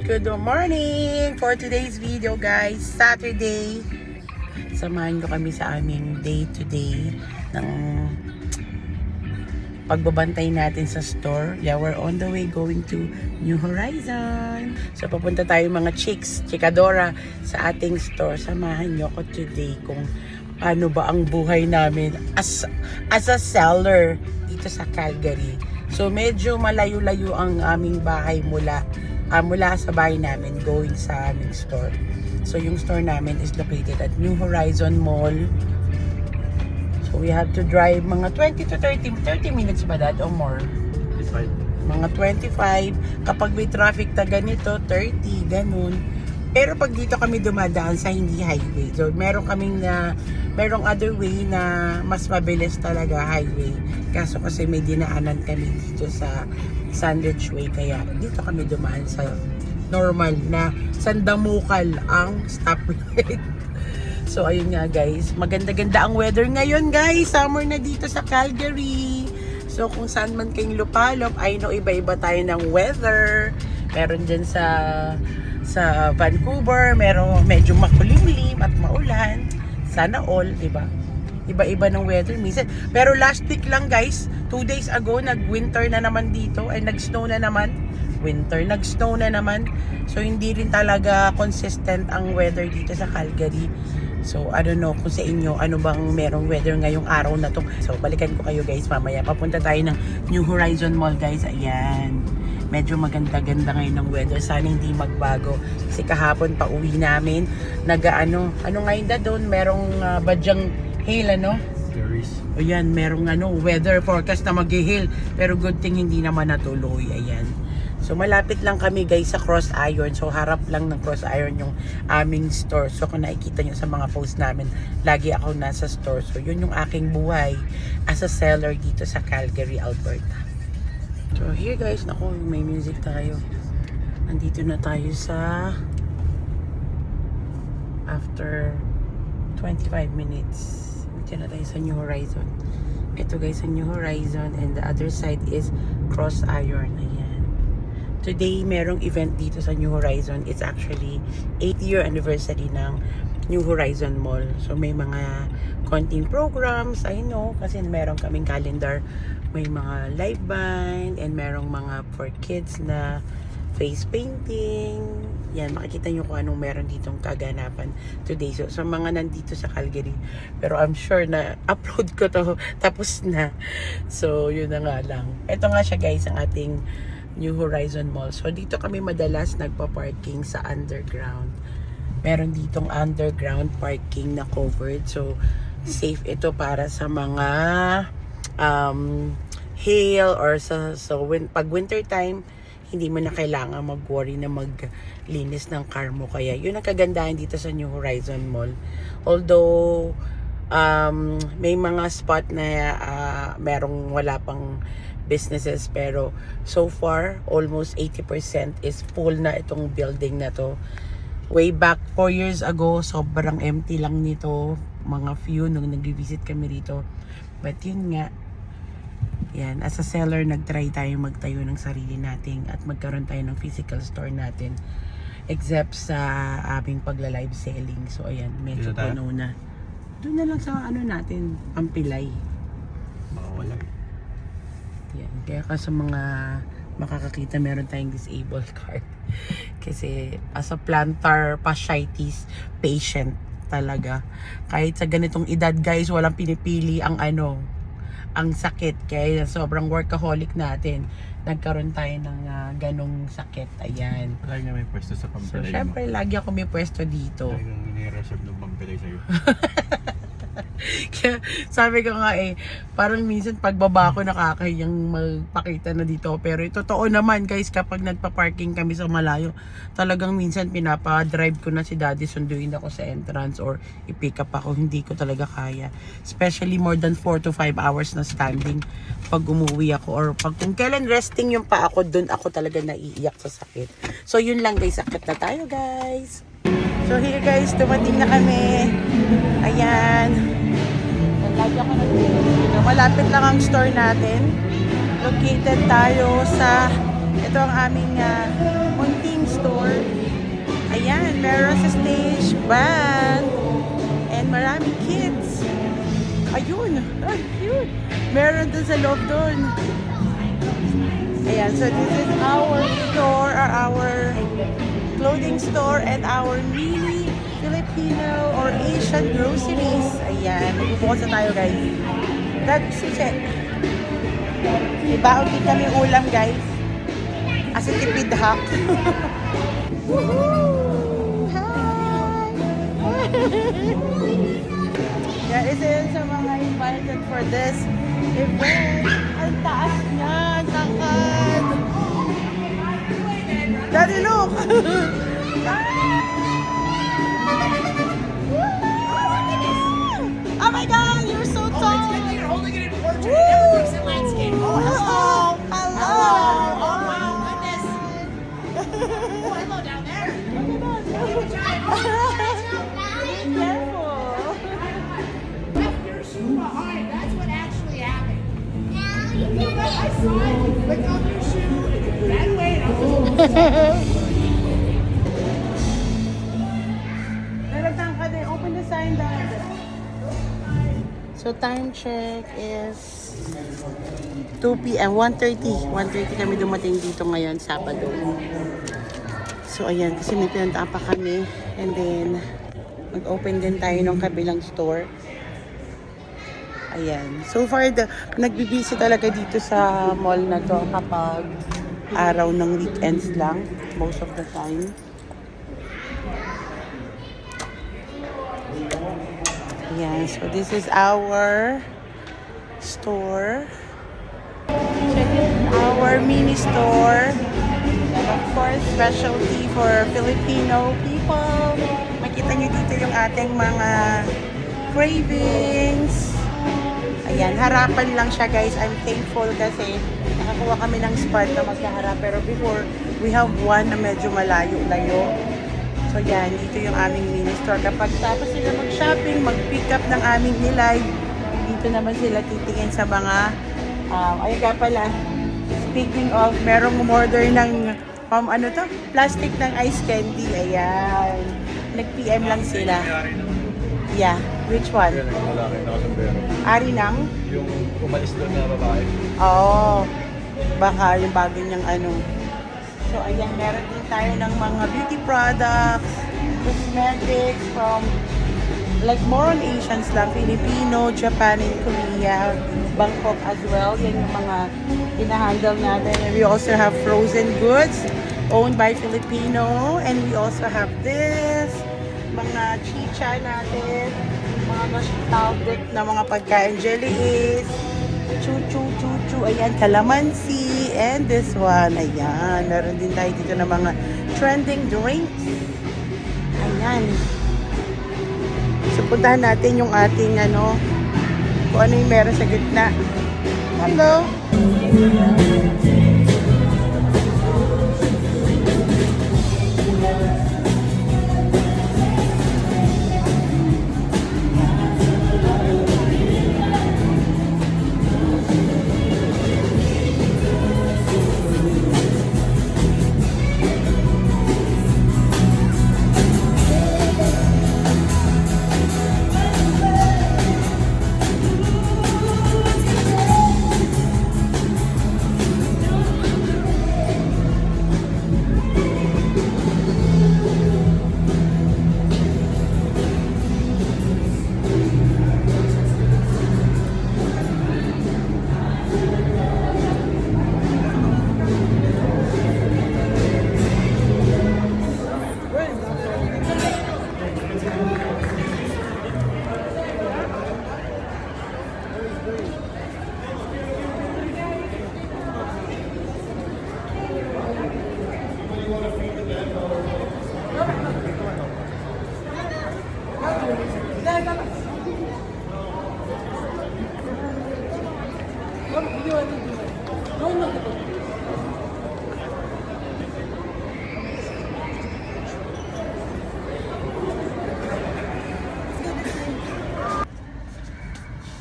Good morning for today's video, guys. Saturday. Samahan nyo kami sa aming day-to-day ng pagbabantay natin sa store. Yeah, we're on the way going to New Horizon. So, papunta tayo mga chicks, chikadora sa ating store. Samahan nyo ko today kung ano ba ang buhay namin as a seller dito sa Calgary. So, medyo malayo-layo ang aming bahay mula sa bahay namin going sa aming store. So, yung store namin is located at New Horizon Mall. So, we have to drive mga 20 to 30 minutes ba dad o more? 25. Mga 25. Kapag may traffic na ganito, 30, ganun. Pero pag dito kami dumadaan sa hindi highway. So, merong other way na mas mabilis talaga highway. Kaso kasi may dinaanan kami dito sa Sandwich Way. Kaya dito kami dumaan sa normal na sandamukal ang stoplight. So, ayun nga guys. Maganda-ganda ang weather ngayon guys. Summer na dito sa Calgary. So, kung saan man kayong lupalop, I know iba-iba tayo ng weather. Meron dyan sa Vancouver, meron medyo makulimlim at maulan. Sana all, diba? Iba-iba ng weather minsan. Pero last week lang guys, 2 days ago, nag-winter na naman dito. Ay, nag-snow na naman. Nag-snow na naman. So, hindi rin talaga consistent ang weather dito sa Calgary. So, I don't know kung sa inyo, ano bang merong weather ngayong araw na to. So, balikan ko kayo guys mamaya. Papunta tayo ng New Horizon Mall guys. Ayan. Medyo maganda-ganda ngayon ng weather. Sana hindi magbago. Kasi kahapon pa uwi namin. Ano ngayon da doon? Merong badyang hail, ano? There is. O yan, merong weather forecast na mag-hail. Pero good thing hindi naman natuloy. Ayan. So, malapit lang kami guys sa Cross Iron. So, harap lang ng Cross Iron yung aming store. So, kung nakikita nyo sa mga post namin, lagi ako nasa store. So, yun yung aking buhay as a seller dito sa Calgary, Alberta. So, here guys, naku, may music tayo. Nandito na tayo sa after 25 minutes. Dito na tayo sa New Horizon. Ito guys, sa New Horizon. And the other side is Cross Iron. Ayan. Today, merong event dito sa New Horizon. It's actually 8th-year anniversary ng New Horizon Mall. So, may mga konting programs. I know, kasi meron kaming calendar. May mga live band and merong mga for kids na face painting. Yan, makikita nyo kung anong meron ditong kaganapan today. So, sa mga nandito sa Calgary. Pero I'm sure na upload ko to. Tapos na. So, yun na nga lang. Ito nga siya guys, ang ating New Horizon Mall. So, dito kami madalas nagpa-parking sa underground. Meron ditong underground parking na covered. So, safe ito para sa mga hail or pag winter time, hindi mo na kailangan mag-worry na maglinis ng car mo. Kaya, yun ang kagandahan dito sa New Horizon Mall. Although, may mga spot na merong wala pang businesses, pero so far almost 80% is full na itong building na to. Way back 4 years ago, sobrang empty lang nito, mga few nung nag-visit kami rito. But yun nga, yan, as a seller, nag-try tayo magtayo ng sarili natin at magkaroon tayo ng physical store natin, except sa aming pagla-live selling. So ayan, medyo puno na. Doon na lang sa natin, Pampilay. Baka wala. Yan. Kaya sa mga makakakita, meron tayong disabled card. Kasi as a plantar fasciitis patient talaga. Kahit sa ganitong edad guys, walang pinipili ang sakit. Kaya sobrang workaholic natin. Nagkaroon tayo ng ganong sakit. Ayan. Lagi nga may pwesto So, sa Pampilay. syempre, lagi ako may pwesto dito. Lagi nang nire-reserve ng Pampilay sa'yo. Kaya sabi ko nga parang minsan pagbaba ko nakakahiyang magpakita na dito. Pero totoo naman guys, kapag nagpa-parking kami sa malayo, talagang minsan pinapa-drive ko na si daddy, sunduin ako sa entrance or i-pick up ako. Hindi ko talaga kaya. Especially more than 4 to 5 hours na standing pag umuwi ako. Or pag kung kailan resting yung pa ako, dun ako talaga naiiyak sa sakit. So yun lang guys, sakit na tayo guys. So here guys, dumating na kami. Ayan. Lagi ako nag-video. Malapit lang ang store natin. Located tayo sa, ito ang aming munting store. band. And maraming kids. Ayun. Ay, cute. Meron dun sa loob dun. Ayan, so this is our store, or our clothing store, and our mini Filipino or Asian groceries. Ayan, magbubukas na tayo, guys. Dad, susi. Ibaon din kami ulam, guys. As a tipid hack. Woohoo! Hi! Yeah, this is sa mga invited for this event. Ang taas niya, takad. Daddy, look! Oh my God, you're so tall! You're holding it in portrait. It never looks in landscape. Oh, hello. Hello! Oh, my goodness. Oh, hello down there. Careful! Left your shoe behind. That's what actually happened. I saw it. You flicked off your shoe. Ran away. And I was Open the sign down there. So time check is 2 p.m. 1:30. 1:30 kami dumating dito ngayon, Sabado. So ayan, kasi may pinuntaan pa kami. And then, mag-open din tayo ng kabilang store. Ayan. So far, nagbibisi talaga dito sa mall na to kapag araw ng weekends lang. Most of the time. Ayan. So this is our store. Check it. Our mini store. And of course, specialty for Filipino people. Makita nyo dito yung ating mga cravings. Ayan, harapan lang siya, guys. I'm thankful kasi nakakuha kami ng spot na magkaharap. Pero before, we have one na medyo malayo-layo. So yan, dito yung aming mini store. Kapag tapos sila mag-shopping, mag-pick up ng aming nilay, dito naman sila titingin sa mga, ayun ka pala, speaking of, merong umorder ng, ano to? Plastic ng ice candy. Ayan. Nag-PM lang sila. Yeah. Which one? Yan ang lalaki, nakasambero. Ari ng? Yung umalis doon na babae. Oo. Baka yung bago niyang ano. So, ayan, meron din tayo ng mga beauty products, cosmetics from, like, more on Asians lang, Filipino, Japan, and Korea, Bangkok as well. Yan yung mga hinahandle natin. And we also have frozen goods owned by Filipino. And we also have this, mga chicha natin, mga nostalgic na mga pagkain, jelly is, chu-chu, ayan, calamansi, and this one, ayan, meron din tayo dito na mga trending drinks, ayan. So, puntahan natin yung ating, ano, kung ano yung meron sa gitna. Hello!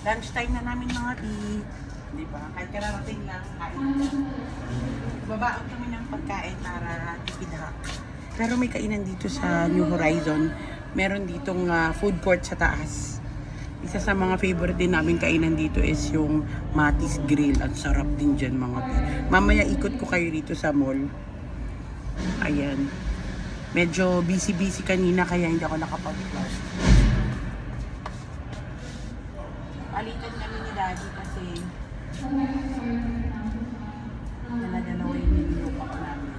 Lunchtime na namin mga pi. Di ba? Kahit kararating lang, kain na. Babaon kami ng pagkain para tipid hack. Pero may kainan dito sa New Horizon. meron ditong food court sa taas. Isa sa mga favorite din namin kainan dito is yung Matis Grill. At sarap din dyan mga pi. Mamaya ikot ko kayo dito sa mall. Ayan. Medyo busy-busy kanina kaya hindi ako nakapag-vlog. Palitan kami ni Daddy kasi dala-dalawa yung nilupak namin.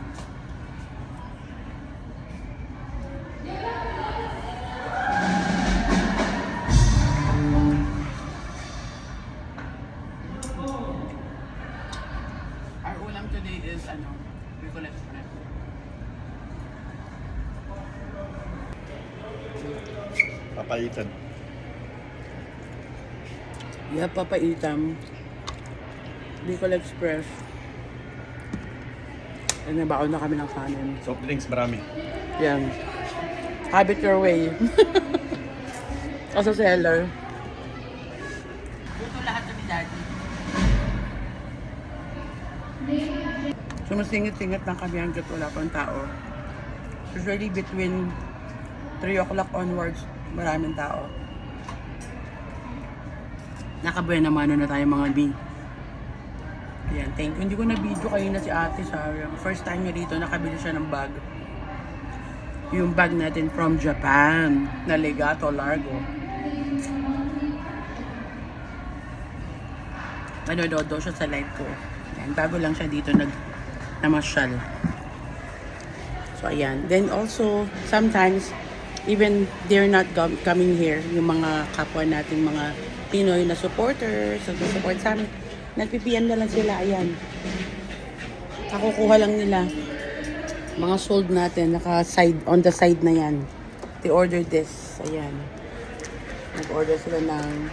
Our ulam today is Bicol Express. Papaitan. Yeah, papaitam. Bicol Express. And nabaon na kami ng kanin. Soft drinks marami. Yan. Have it your way. As a seller. Buto lahat ni Daddy. Sumasingit-singit lang kami hanggat wala pang tao. Usually between 3 o'clock onwards, maraming tao. Nakabuena naman na tayo mga B. Ayan, thank you. Hindi ko na-video kayo na si ate Sarah. First time niya dito, nakabili siya ng bag. Yung bag natin from Japan, na Legato Largo. Nanonood daw siya sa live ko. Ayan, bago lang siya dito namasyal. So, ayan. Then also, sometimes, even they're not coming here, yung mga kapwa natin, mga Pinoy na supporters, nag-support sa amin, nag-PPM na lang sila, ayan. Nakukuha lang nila. Mga sold natin, naka-side, on the side na yan. They ordered this, ayan. Nag-order sila ng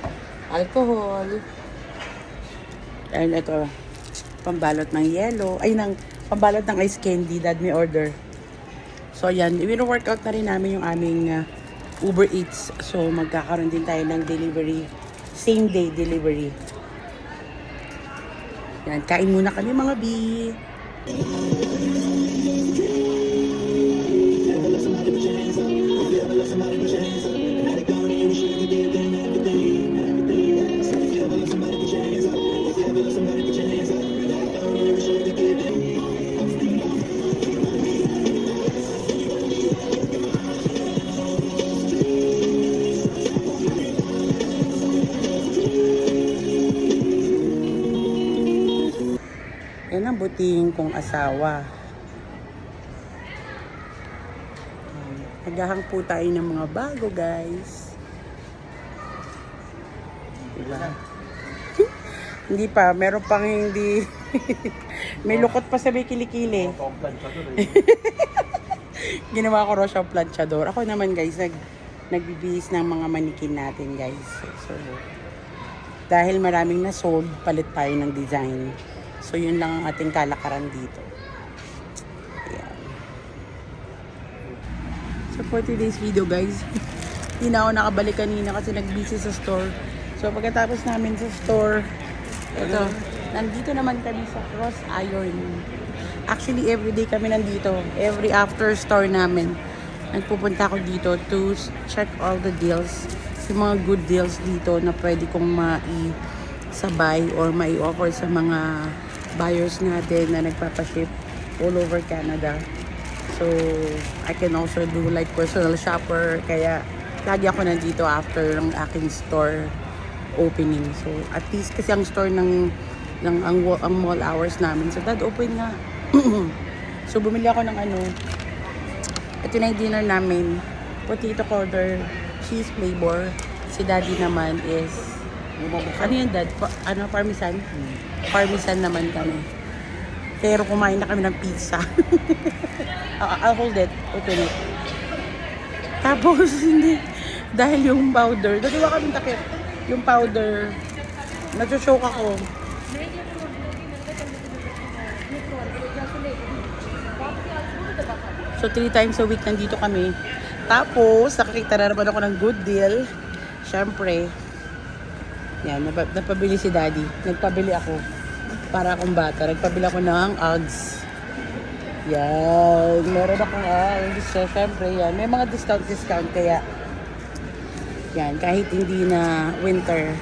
alcohol. And ito, pambalot ng yellow. Ay, pambalot ng ice candy, Dad may order. So, ayan, i-workout na rin namin yung aming Uber Eats. So, magkakaroon din tayo ng delivery. Same day delivery. Yan, kain muna kami mga B. Yan ang buting kong asawa. Naghahang po tayo ng mga bago, guys. Diba? Hindi pa, meron pang hindi. May lukot pa sa may kilikili. Ginawa ko raw siyang planchador. Ako naman, guys, nagbibihis ng mga manikin natin, guys. So, dahil maraming na-sold, palit tayo ng design. So, yun lang ang ating kalakaran dito. Ayan. So, for today's video, guys, hindi na ako nakabalik kanina kasi nag-busy sa store. So, pagkatapos namin sa store, ito, nandito naman kami sa Cross Iron. Actually, everyday kami nandito. Every after store namin, nagpupunta ako dito to check all the deals. Yung mga good deals dito na pwede kong mai-sabay or mai-offer sa mga buyers natin na nagpapaship all over Canada. So, I can also do like personal shopper. Kaya, lagi ako nandito after ng aking store opening. So, at least kasi ang store ang mall hours namin. So, Dad, open nga. So, bumili ako ng ito na yung dinner namin. Potato corner, cheese flavor. Si Daddy naman is ano yan, Dad? Parmesan? Parmesan naman kami. Pero kumain na kami ng pizza. I'll hold it. Open it. Tapos, hindi. Dahil yung powder, dalawa kami takip. Yung powder, nag-choke ako. So, 3 times a week nandito kami. Tapos, nakakita na naman ako ng good deal. Siyempre, yan, napabili si Daddy. Nagpabili ako. Para akong bata. Nagpabili ako ng Uggs. Yan, meron akong syempre yan. May mga discount kaya yan, kahit hindi na winter,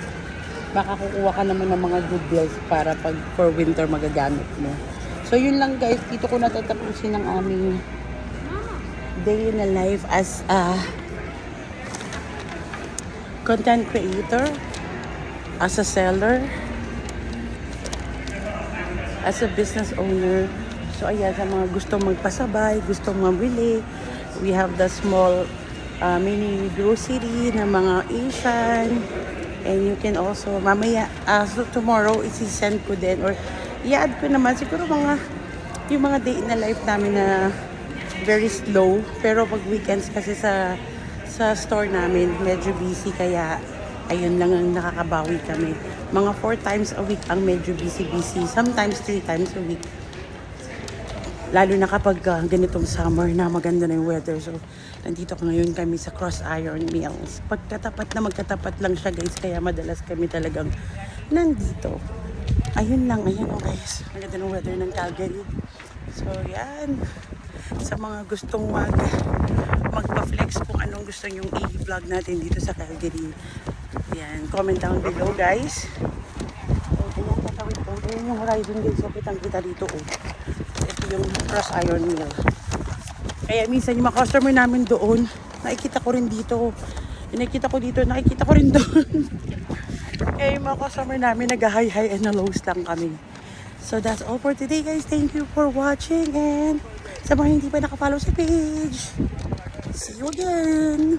makakukuha ka naman ng mga good deals para pag for winter magagamit mo. So yun lang guys, dito ko natatapusin ang aming day in a life as a content creator, as a seller, as a business owner. So ayan, sa mga gustong magpasabay, gustong mabili, we have the small mini grocery na mga Asian. And you can also, mamaya, so tomorrow, isi-send ko din or i-add ko naman siguro yung mga day in the life namin na very slow. Pero pag weekends kasi sa store namin, medyo busy kaya ayun lang ang nakakabawi kami. Mga 4 times a week ang medyo busy. Sometimes 3 times a week. Lalo na kapag ganitong summer na maganda na yung weather. So, nandito ngayon kami sa Cross Iron Mills. Magkatapat lang siya guys. Kaya madalas kami talagang nandito. Ayun lang, ayun guys. Maganda ng weather ng Calgary. So, yan. Sa mga gustong magpa-flex kung anong gusto nyong i-vlog natin dito sa Calgary. Yan, comment down below guys. So, ayan, tatawid ko. Ayan yung horizon guys. So, kitang-kita dito yung Cross Iron Mill. Kaya minsan yung mga customer namin doon, nakikita ko rin dito. Yung nakikita ko dito, nakikita ko rin doon. Kaya yung mga customer namin nag-high and lows lang kami. So that's all for today guys. Thank you for watching and sa mga hindi pa nakafollow sa page, see you again!